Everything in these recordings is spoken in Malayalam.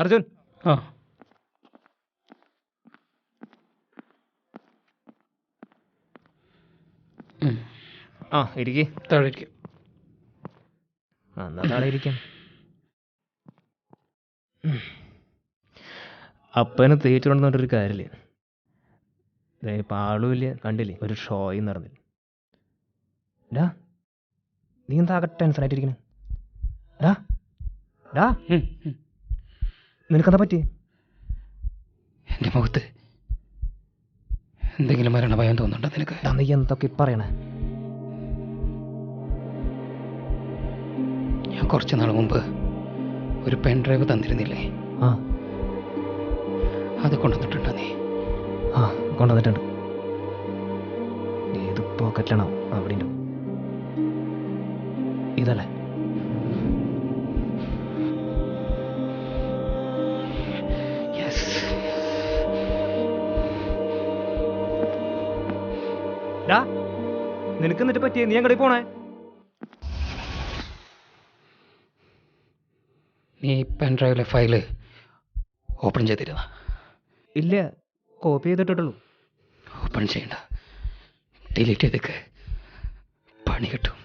അർജുൻ ആ ആ ഇരിക്കേ. താഴേക്ക്. എന്നാ താഴെ ഇരിക്കാം. അപ്പന് തേച്ചിട്ടുണ്ടെന്നൊരു കാര്യമില്ല. ഇപ്പം ആളുമില്ല, കണ്ടില്ലേ ഒരു ഷോയും നടന്നില്ല. ഡാ നീ എന്താ ആകെ ടെൻഷനായിട്ടിരിക്കണേ? ഡാ ഡാ നിനക്കെന്താ പറ്റി? എൻ്റെ മുഖത്ത് എന്തെങ്കിലും മരണഭയം തോന്നുന്നുണ്ടോ നിനക്ക്? നീ എന്തൊക്കെ പറയണേ? ഞാൻ കുറച്ച് നാൾ മുമ്പ് ഒരു പെൻ ഡ്രൈവ് തന്നിരുന്നില്ലേ? ആ അത് കൊണ്ടുവന്നിട്ടുണ്ടോ നീ? ആ കൊണ്ടുവന്നിട്ടുണ്ട്. ഏത് പോക്കറ്റിലാണോ? അവിടെ ഉണ്ട്. ഇതല്ലേ? ഡാ നിനക്ക് എന്നിട്ട് പറ്റിയേ? നീ എങ്ങോട്ടേ പോണേ? നീ പെൻ ഡ്രൈവിലെ ഫയല് ഓപ്പൺ ചെയ്തിരുന്ന? ഇല്ല, കോപ്പി ചെയ്തിട്ടുള്ളൂ. ഓപ്പൺ ചെയ്യണ്ട, ഡിലീറ്റ് ചെയ്തേക്ക്. പണി കിട്ടും.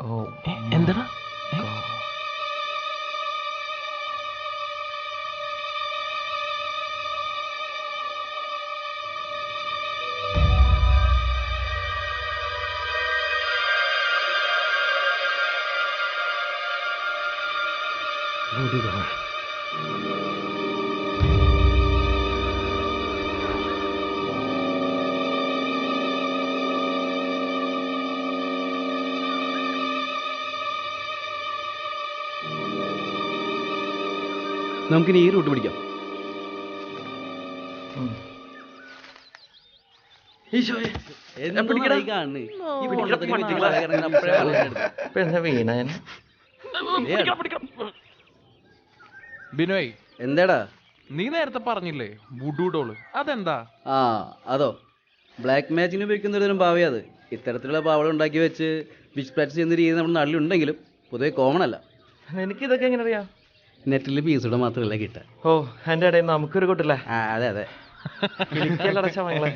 ഓ എന്താ? നമുക്കിനി ഈ റൂട്ട് പിടിക്കാം. ബിനോയ്, എന്താടാ നീ നേരത്തെ പറഞ്ഞില്ലേ വുഡു ഡോള്, അതെന്താ? ആ അതോ, ബ്ലാക്ക് മാജിക്കിന് ഉപയോഗിക്കുന്നതിനും ഭാവിയാ അത്. ഇത്തരത്തിലുള്ള പാവകൾ ഉണ്ടാക്കി വെച്ച് വിച്ച് പ്രാക്ടീസ് ചെയ്യുന്ന രീതി നമ്മുടെ നാട്ടിലുണ്ടെങ്കിലും പൊതുവെ കോമൺ അല്ല. എനിക്കിതൊക്കെ എങ്ങനെ അറിയാം? നെറ്റിൽ പീസുടെ മാത്രമല്ല കിട്ടുക. ഓ എൻ്റെ ഇടയിൽ നമുക്കൊരു കൂട്ടല്ലേ? അതെ അതെ. എനിക്കല്ലടച്ചവങ്ങളെ.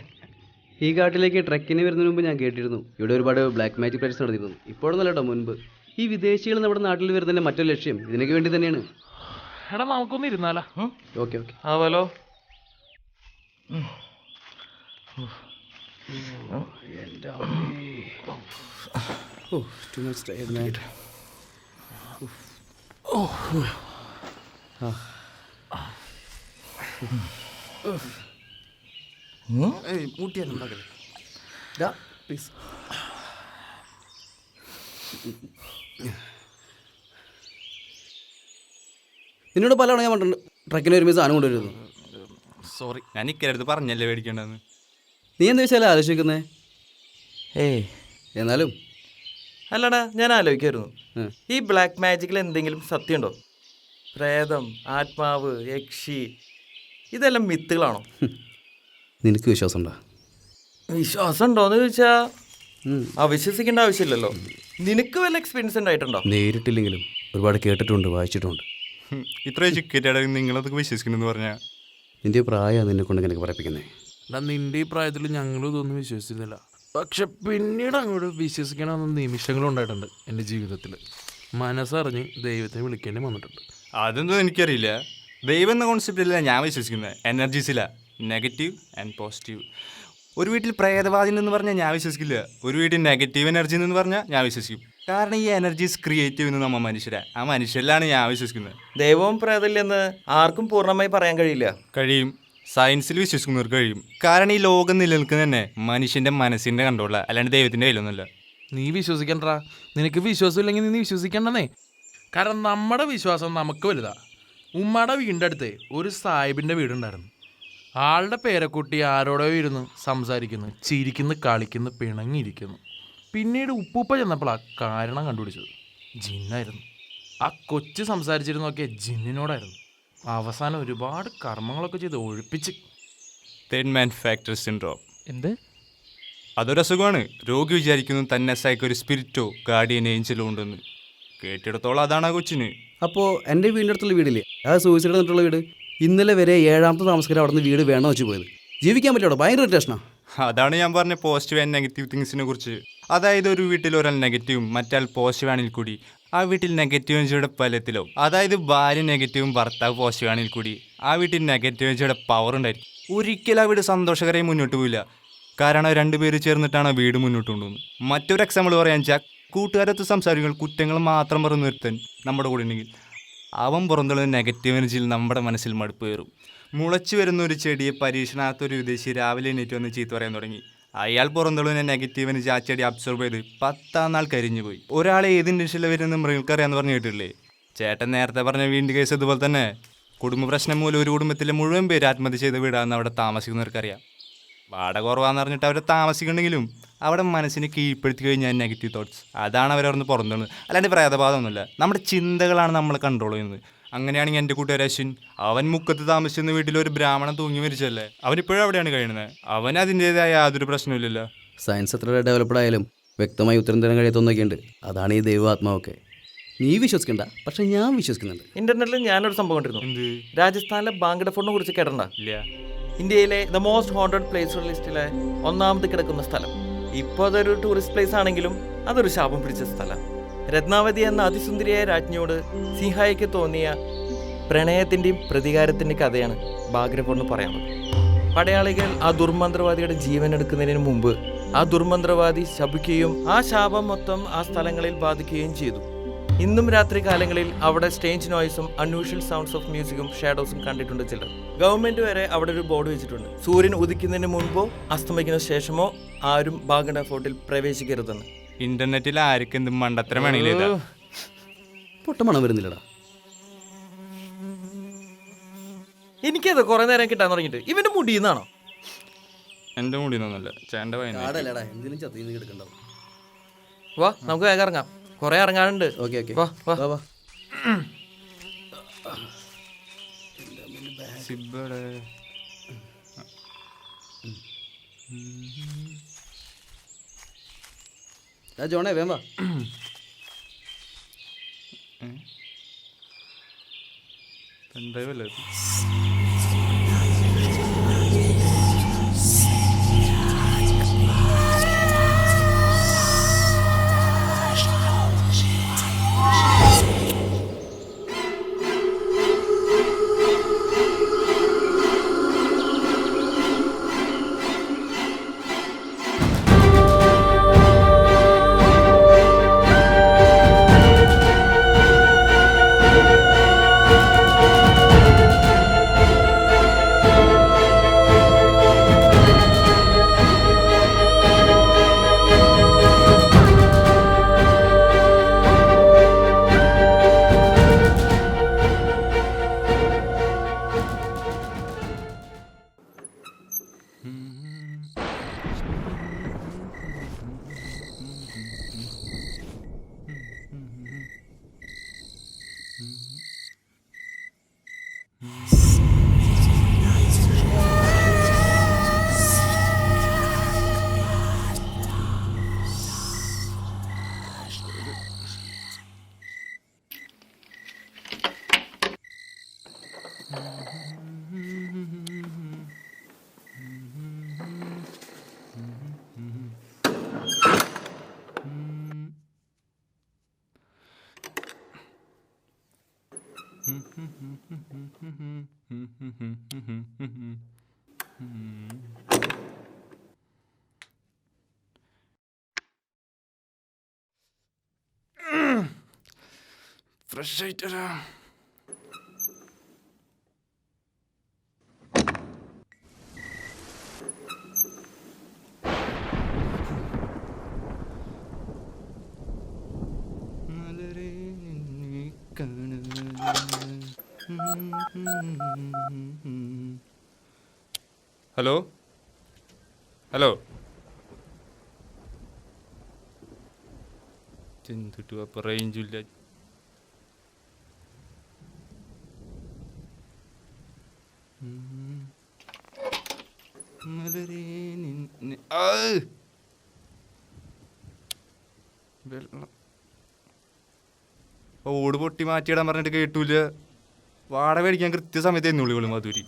ഈ കാട്ടിലേക്ക് ട്രക്കിന് വരുന്നതിന് മുമ്പ് ഞാൻ കേട്ടിരുന്നു ഇവിടെ ഒരുപാട് ബ്ലാക്ക് മാജിക് പ്രാക്ടീസ് നടത്തിയിരുന്നു. ഇപ്പോഴൊന്നല്ല കേട്ടോ, മുൻപ്. ഈ വിദേശികൾ നമ്മുടെ നാട്ടിൽ വരുന്നതിൻ്റെ മറ്റൊരു ലക്ഷ്യം ഇതിനൊക്കെ വേണ്ടി തന്നെയാണ്. എടാ നമുക്കൊന്ന് ഇരുന്നാലാ? Okay okay. ആവാലോ. നിന്നോട് പലവണ ഞാൻ പറഞ്ഞിട്ടുണ്ട് ട്രക്കിന് വരുമ്പോൾ സാധനം കൊണ്ടുവരുന്നു. സോറി, ഞാൻ ഇക്കരടുത്ത് പറഞ്ഞല്ലേ മേടിക്കേണ്ടെന്ന്. നീ എന്താ വെച്ചാൽ ആലോചിക്കുന്നേ? ഏയ് എന്നാലും അല്ലടാ, ഞാൻ ആലോചിക്കായിരുന്നു, ഈ ബ്ലാക്ക് മാജിക്കിൽ എന്തെങ്കിലും സത്യമുണ്ടോ? പ്രേതം, ആത്മാവ്, യക്ഷി, ഇതെല്ലാം മിത്തുകളാണോ? നിനക്ക് വിശ്വാസം ഉണ്ടോ? വിശ്വാസം ഉണ്ടോയെന്ന് ചോദിച്ചാൽ അവിശ്വസിക്കേണ്ട ആവശ്യമില്ലല്ലോ. നിനക്ക് വല്ല എക്സ്പീരിയൻസ് ഉണ്ടായിട്ടുണ്ടോ? നേരിട്ടില്ലെങ്കിലും ഒരുപാട് കേട്ടിട്ടുണ്ട്, വായിച്ചിട്ടുണ്ട്. ഇത്ര ചിക്കറ്റാണ് നിങ്ങളതൊക്കെ വിശ്വസിക്കണമെന്ന് പറഞ്ഞാൽ നിന്റെ പ്രായം നിന്നെ കൊണ്ട് ഇങ്ങനെ പറയിപ്പിക്കുന്നേ. നിന്റെ ഈ പ്രായത്തിൽ ഞങ്ങളും ഇതൊന്നും വിശ്വസിച്ചിരുന്നില്ല. പക്ഷെ പിന്നീട് അങ്ങോട്ട് വിശ്വസിക്കണമെന്ന നിമിഷങ്ങളും ഉണ്ടായിട്ടുണ്ട് എൻ്റെ ജീവിതത്തിൽ. മനസ്സറിഞ്ഞ് ദൈവത്തെ വിളിക്കേണ്ടി വന്നിട്ടുണ്ട്. അതൊന്നും എനിക്കറിയില്ല. ദൈവം എന്ന കോൺസെപ്റ്റില്ല ഞാൻ വിശ്വസിക്കുന്നത്, എനർജീസിലാണ്, നെഗറ്റീവ് ആൻഡ് പോസിറ്റീവ്. ഒരു വീട്ടിൽ പ്രേതവാദി എന്ന് പറഞ്ഞാൽ ഞാൻ വിശ്വസിക്കില്ല, ഒരു വീട്ടിൽ നെഗറ്റീവ് എനർജി എന്ന് പറഞ്ഞാൽ ഞാൻ വിശ്വസിക്കും. കാരണം ഈ എനർജീസ് ക്രിയേറ്റ് ചെയ്യുന്നത് നമ്മ മനുഷ്യരാ. ആ മനുഷ്യരിലാണ് ഞാൻ വിശ്വസിക്കുന്നത്. ദൈവവും പ്രേതമില്ലെന്ന് ആർക്കും പൂർണ്ണമായി പറയാൻ കഴിയില്ല. കഴിയും. സയൻസിൽ വിശ്വസിക്കുന്നവർക്ക് കഴിയും. കാരണം ഈ ലോകം നിലനിൽക്കുന്നത് തന്നെ മനുഷ്യൻ്റെ മനസ്സിൻ്റെ കൺട്രോളാണ്, അല്ലാണ്ട് ദൈവത്തിൻ്റെ കയ്യിലൊന്നുമല്ല. നീ വിശ്വസിക്കണ്ടാ. നിനക്ക് വിശ്വാസമില്ലെങ്കിൽ നീ വിശ്വസിക്കണ്ടെന്നേ. കാരണം നമ്മുടെ വിശ്വാസം നമുക്ക് വലുതാ. ഉമ്മയുടെ വീടിൻ്റെ അടുത്ത് ഒരു സാഹിബിൻ്റെ വീടുണ്ടായിരുന്നു. ആളുടെ പേരക്കുട്ടി ആരോടോ ഇരുന്ന് സംസാരിക്കുന്നു, ചിരിക്കുന്നു, കളിക്കുന്നു, പിണങ്ങിയിരിക്കുന്നു. പിന്നീട് ഉപ്പൂപ്പ ചെന്നപ്പോഴാണ് കാരണം കണ്ടുപിടിച്ചത്. ജിന്നായിരുന്നു. ആ കൊച്ച് സംസാരിച്ചിരുന്നൊക്കെ ജിന്നിനോടായിരുന്നു. അവസാനം ഒരുപാട് കർമ്മങ്ങളൊക്കെ ചെയ്ത് ഒഴിപ്പിച്ച്. Third man factor syndrome. എന്ത്? അതൊരു അസുഖമാണ്. രോഗി വിചാരിക്കുന്നു തന്നെ സൈക്ക് ഒരു സ്പിരിറ്റോ ഗാർഡിയൻ ഏഞ്ചലോ ഉണ്ടെന്ന്. കേട്ടിടത്തോളം അതാണ് ആ കൊച്ചിന്. അപ്പോൾ എൻ്റെ വീടിൻ്റെ അടുത്തുള്ള വീടില്ലേ, ആ സൂയിസൈഡ് എന്നിട്ടുള്ള വീട്, ഇന്നലെ വരെ 7ാമത്തെ താമസക്കാർ അവിടെ നിന്ന് വീട് വേണമെന്ന് വെച്ച് പോയത്. ജീവിക്കാൻ പറ്റില്ല, ഭയങ്കര ഇറിറ്റേഷനാണ്. അതാണ് ഞാൻ പറഞ്ഞ പോസിറ്റീവ് ആൻഡ് നെഗറ്റീവ് തിങ്സിനെ കുറിച്ച്. അതായത് ഒരു വീട്ടിൽ ഒരാൾ നെഗറ്റീവും മറ്റാൾ പോസിറ്റീവ് ആണെങ്കിൽ കൂടി ആ വീട്ടിൽ നെഗറ്റീവ് എനർജിയുടെ ഫലത്തിലോ, അതായത് ഭാര്യ നെഗറ്റീവും ഭർത്താവ് പോസിറ്റീവ് ആണെങ്കിൽ കൂടി ആ വീട്ടിൽ നെഗറ്റീവ് എനർജിയുടെ പവർ ഉണ്ടായിരിക്കും. ഒരിക്കലും ആ വീട് സന്തോഷകരമായി മുന്നോട്ട് പോയില്ല. കാരണം 2 പേര് ചേർന്നിട്ടാണ് ആ വീട് മുന്നോട്ട് കൊണ്ടുപോകുന്നത്. മറ്റൊരു എക്സാമ്പിൾ പറയാൻ വെച്ചാൽ, കൂട്ടുകാരത്ത് സംസാരിക്കുന്ന കുറ്റങ്ങൾ മാത്രം പറഞ്ഞു നിർത്താൻ നമ്മുടെ കൂടെ ഉണ്ടെങ്കിൽ അവൻ പുറന്തള്ളുന്ന നെഗറ്റീവ് എനർജിയിൽ നമ്മുടെ മനസ്സിൽ മടുപ്പ് കയറും. മുളച്ചു വരുന്ന ഒരു ചെടിയെ പരീക്ഷണാത്തൊരു വിദേശി രാവിലെ എണീറ്റ് വന്ന് ചീത്ത പറയാൻ തുടങ്ങി. അയാൾ പുറന്തള്ളുന്ന നെഗറ്റീവ് എനർജി ആ ചെടി അബ്സോർബ് ചെയ്ത് 10 നാൾ കരിഞ്ഞു പോയി. ഒരാളെ ഏത് ഇൻഡസ്ട്രിയിൽ വരുന്ന മൃഗങ്ങൾക്കറിയാമെന്ന് പറഞ്ഞു കേട്ടില്ലേ? ചേട്ടൻ നേരത്തെ പറഞ്ഞ വീണ്ടും കേസ് ഇതുപോലെ തന്നെ. കുടുംബ പ്രശ്നം മൂലം ഒരു കുടുംബത്തിലെ മുഴുവൻ പേര് ആത്മഹത്യ ചെയ്ത് വീടാന്ന് അവിടെ താമസിക്കുന്നവർക്കറിയാം. വാടക കുറവാന്ന് പറഞ്ഞിട്ട് അവർ താമസിക്കുന്നുണ്ടെങ്കിലും അവിടെ മനസ്സിനെ കീഴ്പ്പെടുത്തി കഴിഞ്ഞാൽ നെഗറ്റീവ് തോട്ട്സ് അതാണ് അവരവിടുന്ന് പുറന്തള്ളുന്നത്. അല്ലാണ്ട് പ്രേതബാധമൊന്നുമില്ല. നമ്മുടെ ചിന്തകളാണ് നമ്മൾ കൺട്രോൾ ചെയ്യുന്നത്. അങ്ങനെയാണെങ്കിൽ എൻ്റെ കൂട്ടുകാരൻ അശ്വിൻ, അവൻ മുക്കത്ത് താമസിക്കുന്ന വീട്ടിൽ ഒരു ബ്രാഹ്മണൻ തൂങ്ങി മരിച്ചല്ലേ, അവനിപ്പോഴും അവിടെയാണ് കഴിയുന്നത്. അവൻ അതിൻ്റേതായ യാതൊരു പ്രശ്നമില്ലല്ലോ. സയൻസ് എത്ര ഡെവലപ്ഡ് ആയാലും വ്യക്തമായി ഉത്തരം തരാൻ കഴിയാത്തൊന്നൊക്കെയുണ്ട്. അതാണ് ഈ ദൈവാത്മാവൊക്കെ. നീ വിശ്വസിക്കണ്ട, പക്ഷെ ഞാൻ വിശ്വസിക്കുന്നുണ്ട്. ഇന്റർനെറ്റിൽ ഞാനൊരു സംഭവം കണ്ടിരുന്നു. എന്ത്? രാജസ്ഥാനിലെ ബാങ്കഡ ഫോർട്ടിനെ കുറിച്ച് കേട്ടണ്ട? ഇല്ല. ഇന്ത്യയിലെ ദ മോസ്റ്റ് ഹോണ്ടഡ് പ്ലേസ് ലിസ്റ്റിലെ 1ാമത് കിടക്കുന്ന സ്ഥലം. ഇപ്പോൾ അതൊരു ടൂറിസ്റ്റ് പ്ലേസ് ആണെങ്കിലും അതൊരു ശാപം പിടിച്ച സ്ഥലം. രത്നാവതി എന്ന അതിസുന്ദരിയായ രാജ്ഞിയോട് സിംഹായിക്ക് തോന്നിയ പ്രണയത്തിൻ്റെയും പ്രതികാരത്തിൻ്റെയും കഥയാണ് ബാഗ്ര ഫോർട്ട് പറയാനുള്ളത്. പടയാളികൾ ആ ദുർമന്ത്രവാദിയുടെ ജീവൻ എടുക്കുന്നതിന് മുമ്പ് ആ ദുർമന്ത്രവാദി ശപിക്കുകയും ആ ശാപം മൊത്തം ആ സ്ഥലങ്ങളിൽ ബാധിക്കുകയും ചെയ്തു. ഇന്നും രാത്രി കാലങ്ങളിൽ അവിടെ സ്റ്റേഞ്ച് നോയ്സും അൺയൂഷ്വൽ സൗണ്ട്സ് ഓഫ് മ്യൂസിക്കും ഷാഡോസും കണ്ടിട്ടുണ്ട് ചിലർ. ഗവൺമെന്റ് വരെ അവിടെ ഒരു ബോർഡ് വെച്ചിട്ടുണ്ട്, സൂര്യൻ ഉദിക്കുന്നതിന് മുൻപോ അസ്തമിക്കുന്നതിന് ശേഷമോ ആരും ബാഗഡ ഫോർട്ടിൽ പ്രവേശിക്കരുതെന്ന്. ഇന്റർനെറ്റിൽ ആർക്ക് എന്ത് മണ്ടത്തരം വേണമെങ്കിലും പൊട്ടമണം വരുന്നില്ലടാ. എനിക്കത് കുറെ നേരം കിട്ടാൻ തുടങ്ങിയിട്ട്. ഇവന്റെ മുടിയെന്നാണോ? എൻ്റെ മുടിയൊന്നുമല്ല, ചേട്ടൻ്റെ വയനാട്. എന്തിനും ചത്തിന്ന് കിടക്കണ്ടാവും. വാ നമുക്ക് വേഗം ഇറങ്ങാം, കുറെ ഇറങ്ങാനുണ്ട്. ഓക്കെ ഓക്കെ, വാ വാ വാ. സിബടെ ജോണേ വേം വാ. പെൺഡ്രൈവല്ലേ? ഫ്രഷ് ആയിട്ട് വരാം. ഹലോ ഹലോ എന്തിട്ടു അപ്പം റേഞ്ചില്ല. ഓട് പൊട്ടി മാറ്റിയിടാൻ പറഞ്ഞിട്ട് കേട്ടൂല. വാടക മേടിക്കാൻ കൃത്യസമയത്ത് എന്നുള്ളി വിളി മധുരി.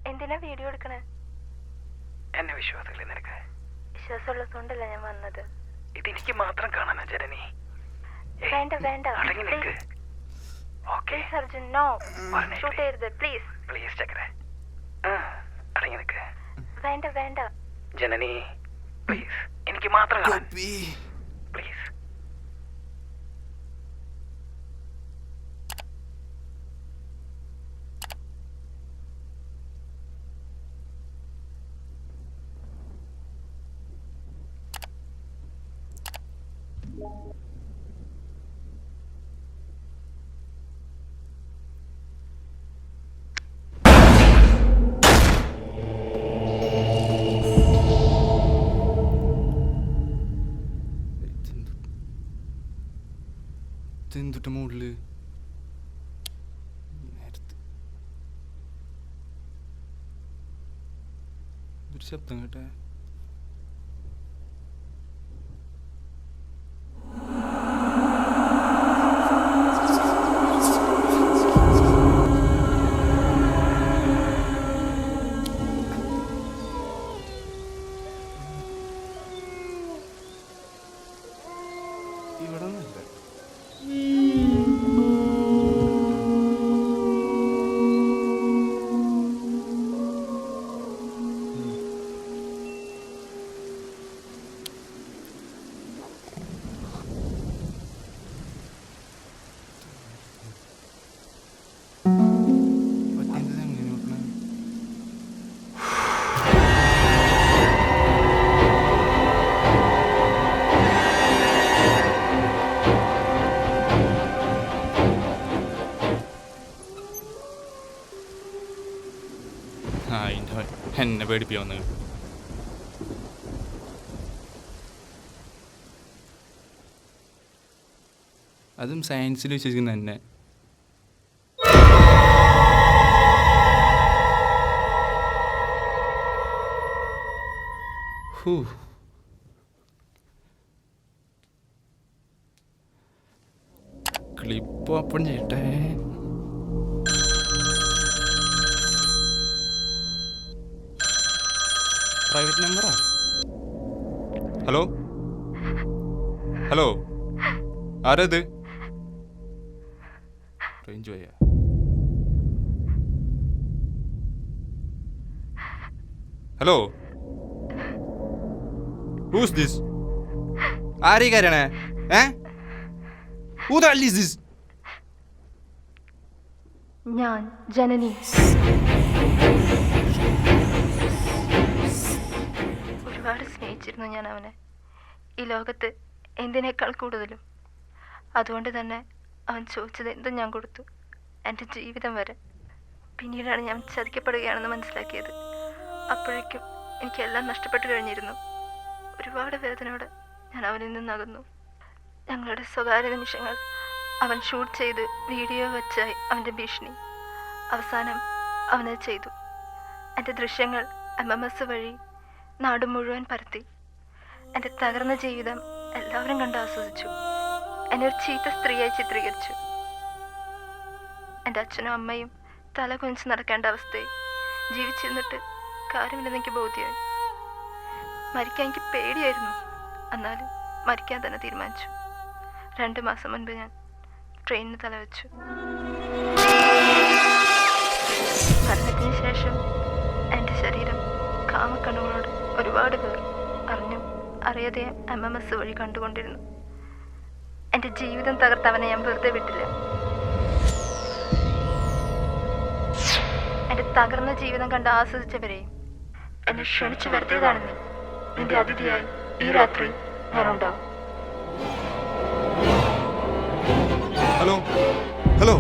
എന്തിനാ വീഡിയോ എടുക്കണേ? എന്നെ വിശ്വാസമില്ലേ നിനക്ക്? വിശ്വാസമുള്ളതുകൊണ്ടല്ല ഞാൻ വന്നത്. ഇതെനിക്ക് മാത്രം കാണാനാ ജനനി. വേണ്ട വേണ്ട, അടങ്ങി നിൽക്ക്. ഓക്കെ അർജുൻ, നോ, ഷൂട്ട് ചെയ്യരുത് പ്ലീസ്. പ്ലീസ് ചക്കരെ, അടങ്ങി നിൽക്ക്. വേണ്ട വേണ്ട ജനനി, പ്ലീസ് എനിക്ക് മാത്രം കാണാൻ പ്ലീസ്. എന്തുട്ട മുകളില് നേരത്തെ ഒരു ശബ്ദം കേട്ടെ. ഇവിടെ ഒന്നല്ല. എന്നെ പേടിപ്പിക്കാവുന്ന അതും സയൻസിൽ വിശ്വസിക്കുന്ന തന്നെ. ക്ലിപ്പ് ഓപ്പൺ ചെയ്യട്ടെ. പ്രൈവറ്റ് നമ്പറാ. ഹലോ ഹലോ, ആരത്? റേഞ്ച് പോയ. Hello, who's this? ആരീ കാര്യണേ? Who the hell is this? ഞാൻ ജനനി. ഒരുപാട് സ്നേഹിച്ചിരുന്നു ഞാൻ അവനെ. ഈ ലോകത്ത് എന്തിനേക്കാൾ കൂടുതലും. അതുകൊണ്ട് തന്നെ അവൻ ചോദിച്ചത് എന്തും ഞാൻ കൊടുത്തു, എൻ്റെ ജീവിതം വരെ. പിന്നീടാണ് ഞാൻ ചതിക്കപ്പെടുകയാണെന്ന് മനസ്സിലാക്കിയത്. അപ്പോഴേക്കും എനിക്കെല്ലാം നഷ്ടപ്പെട്ടു കഴിഞ്ഞിരുന്നു. ഒരുപാട് വേദനയോടെ ഞാൻ അവനിൽ നിന്നകന്നു. ഞങ്ങളുടെ സ്വകാര്യ നിമിഷങ്ങൾ അവൻ ഷൂട്ട് ചെയ്ത് വീഡിയോ വെച്ചായി അവൻ്റെ ഭീഷണി. അവസാനം അവനത് ചെയ്തു. എൻ്റെ ദൃശ്യങ്ങൾ MMS വഴി നാട് മുഴുവൻ പരത്തി. എൻ്റെ തകർന്ന ജീവിതം എല്ലാവരും കണ്ട് ആസ്വദിച്ചു. എന്നെ ഒരു ചീത്ത സ്ത്രീയായി ചിത്രീകരിച്ചു. എൻ്റെ അച്ഛനും അമ്മയും തല കുനിച്ച് നടക്കേണ്ട അവസ്ഥയിൽ ജീവിച്ചിരുന്നിട്ട് കാര്യമില്ലെന്ന് എനിക്ക് ബോധ്യമായി. മരിക്കാൻ എനിക്ക് പേടിയായിരുന്നു. എന്നാലും മരിക്കാൻ തന്നെ തീരുമാനിച്ചു. 2 മാസം മുൻപ് ഞാൻ ട്രെയിനിന് തലവെച്ചു. മരണത്തിന് ശേഷം എൻ്റെ ശരീരം കാമക്കണ്ണുകളോട് ഒരുപാട് പേർ അറിഞ്ഞും അറിയാതെ MMS വഴി കണ്ടുകൊണ്ടിരുന്നു. എൻ്റെ ജീവിതം തകർത്തവനെ ഞാൻ വെറുതെ വിട്ടില്ല. എൻ്റെ തകർന്ന ജീവിതം കണ്ട് ആസ്വദിച്ചവരെയും എന്നെ ക്ഷണിച്ചു വരുത്തിയതാണ് നീ. നിന്റെ അതിഥിയായി ഈ രാത്രി ഞാനുണ്ടാവും. ഹലോ ഹലോ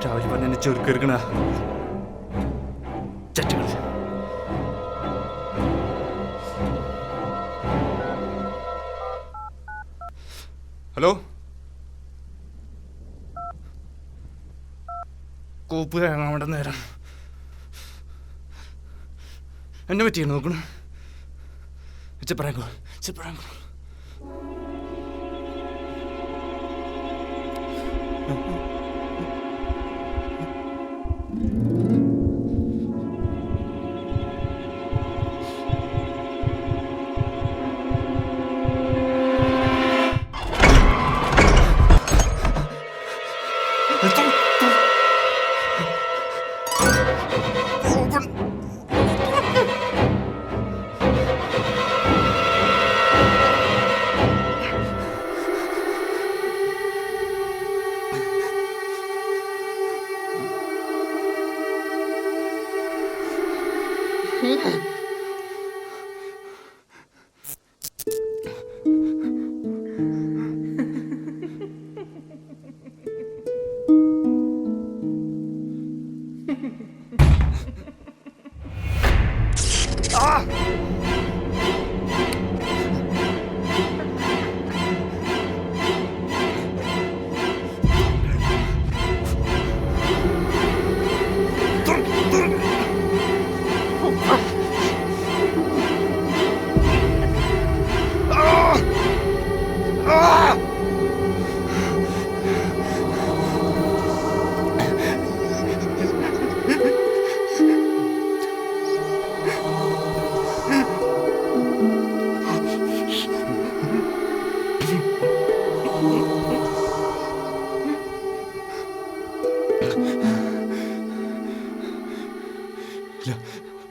രാവിലെ പറഞ്ഞ എന്നെ ചെറുക്കെടുക്കണ ചട്ടുകൾ. ഹലോ കോപ്പ് കാണാൻ അവിടെ നേരം എന്നെ പറ്റിയാണ് നോക്കണു. ചെപ്പറാങ്കോ ചെപ്പറാങ്കോ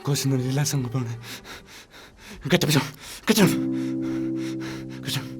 Cosa la sangue. Cacciamo, cacciamo, cacciamo.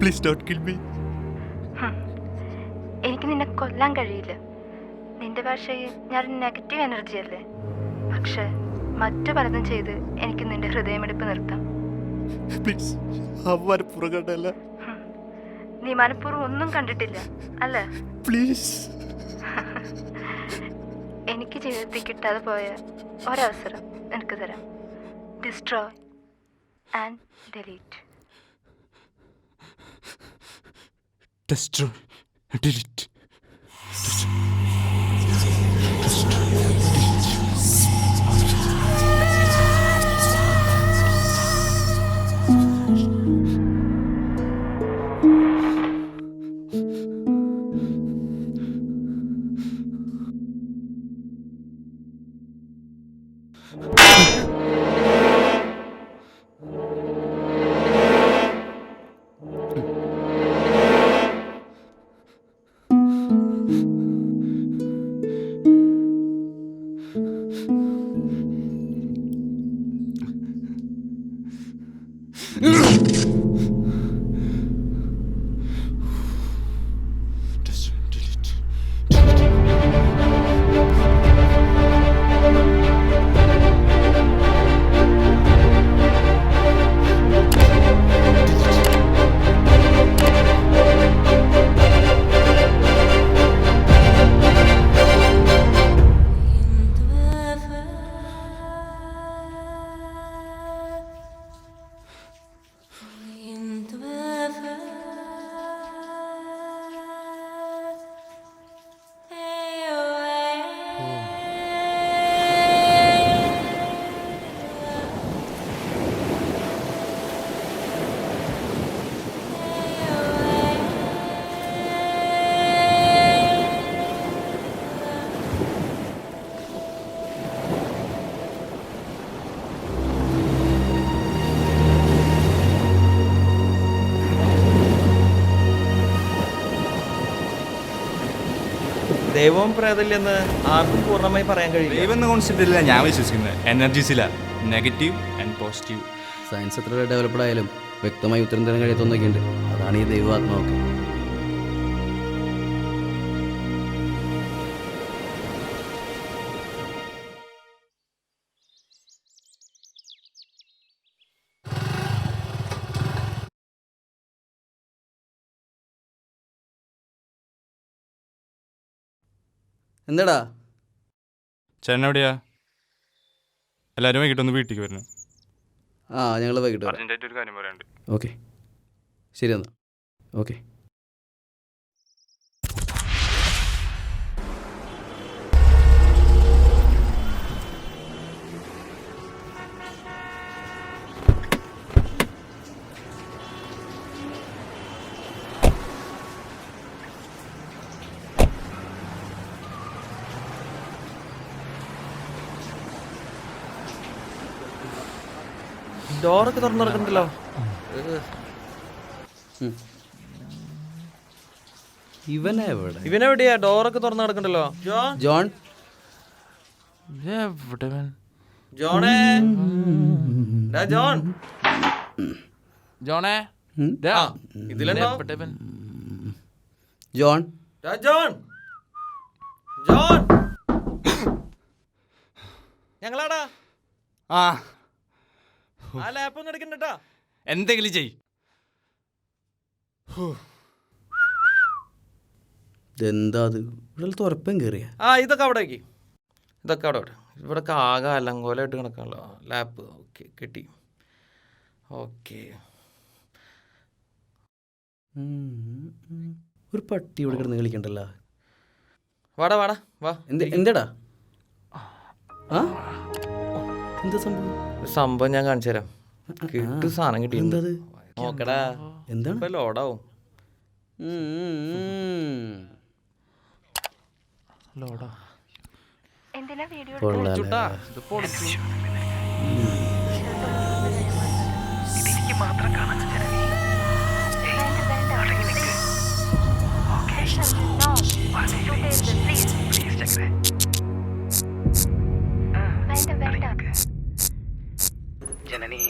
Please don't kill me. എനിക്ക് നിന്നെ കൊല്ലാൻ കഴിയില്ല. നിന്റെ ഭാഷയിൽ ഞാൻ നെഗറ്റീവ് എനർജി അല്ലേ. പക്ഷെ മറ്റു പലതും ചെയ്ത് എനിക്ക് നിന്റെ ഹൃദയമിടിപ്പ് നിർത്താം. പ്ലീസ് അവരെ പുറകണ്ടല്ല. നീ മനഃപൂർവ്വം ഒന്നും കണ്ടിട്ടില്ല അല്ലേ? പ്ലീസ്. എനിക്ക് ജീവിതത്തിൽ കിട്ടാതെ പോയ ഒരവസരം എനിക്ക് തരാം. Destroy and delete. Destroy, delete. ദൈവവും പ്രേതമില്ലെന്ന് ആർക്കും പൂർണ്ണമായി പറയാൻ കഴിയില്ല. ദൈവം എന്ന കോൺസെപ്റ്റില്ല ഞാൻ വിശ്വസിക്കുന്നത്. എനർജീസിലാണ്, നെഗറ്റീവ് ആൻഡ് പോസിറ്റീവ്. സയൻസ് എത്ര ഡെവലപ്ഡ് ആയാലും വ്യക്തമായി ഉത്തരം തരാൻ കഴിയാത്തൊന്നൊക്കെ ഉണ്ട്. അതാണ് ഈ ദൈവാത്മാവൊക്കെ. എന്താടാ? ചേട്ടൻ എവിടെയാ? എല്ലാവരും വൈകിട്ടൊന്ന് വീട്ടിലേക്ക് വരണം. ആ ഞങ്ങൾ വൈകിട്ട് വരാം. അർജൻറ്റായിട്ട് ഒരു കാര്യം പറയാനുണ്ട്. ഓക്കെ ശരി എന്നാൽ. ഓക്കെ. ഡോറൊക്കെ തുറന്നു നടക്കണ്ടല്ലോ. ഇവനെവിടെയാ? ഡോറൊക്കെ തുറന്നു നടക്കണ്ടല്ലോ. ജോൺ എവിടെ ഇവൻ? ജോണേ, ഡാ ജോൺ. ജോണേ ദാ, ആ, ഇതിലുണ്ടോ? എവിടെ ഇവൻ? ജോൺ ഡാ ജോൺ, ജോൺ. ഞങ്ങളാടാ. ആ ആ ലാപ്പ് ഒന്നും എടുക്കണ്ടട്ടാ. എന്തെങ്കിലും ചെയ്. ഇതെന്താ അത്? ഇവിടെ തുറപ്പം കയറിയ. ആ ഇതൊക്കെ അവിടെ വയ്ക്ക്. ഇതൊക്കെ അവിടെ വിട്. ഇവിടെ ആകെ അലങ്കോലമായിട്ട് കിടക്കാണല്ലോ ലാപ്പ്. ഓക്കെ, കിട്ടി. ഓക്കെ. ഒരു പട്ടി ഇവിടെ കിടന്ന് കളിക്കണ്ടല്ലോ. വാടാ വാടാ വാ. എന്താടാ? ആ എന്താ സംഭവം? ഒരു സംഭവം ഞാൻ കാണിച്ചു തരാം. കിട്ടു സാധനം കിട്ടി. എന്തത്? നോക്കടാ. എന്താണ്? ഇപ്പൊ ലോഡാവും. ലോഡാ. എന്തിനാ വീഡിയോ ചുട്ടാ, ഇത് പൊളിച്ചു. ഇതെനിക്ക് മാത്രം കാണാൻ ജനനി. അടങ്ങി നിൽക്ക്. പ്ലീസ് ചക്കരെ. അടങ്ങി നിൽക്ക്. ജനനി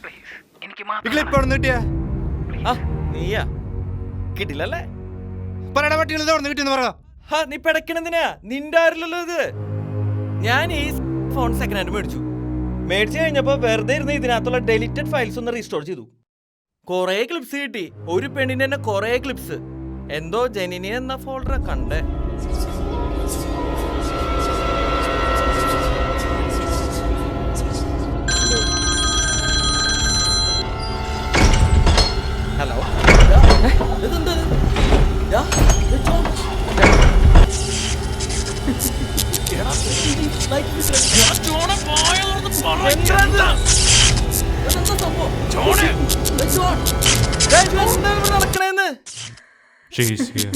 പ്ലീസ് എനിക്ക് ഈ മാത്രം ക്ലിപ്പ് എവിടെ നിന്ന് കിട്ടിയാ? ആ നീയാ? കിട്ടില്ലല്ലേ? പറയടാ, പട്ടികൾ തുറന്നു കിട്ടിയെന്ന് പറയാ. ഹാ, നീ പിടക്കണെന്തിനാ? നിന്റെ ആരില്ലല്ലോ ഇത്. ഞാൻ ഈ ഫോൺ സെക്കൻഡ് ഹാൻഡ് മേടിച്ചു കഴിഞ്ഞപ്പോൾ വെറുതെ ഇരുന്ന് ഇതിനകത്തുള്ള ഡെലിറ്റഡ് ഫയൽസ് ഒന്ന് റീസ്റ്റോർ ചെയ്തു. കുറേ ക്ലിപ്സ് കിട്ടി. ഒരു പെണ്ണിന്റെ തന്നെ കുറേ ക്ലിപ്സ്. എന്തോ ജെനിനി എന്ന ഫോൾഡറെ കണ്ടേ. ഹലോ, നടക്കണേന്ന്. She's here.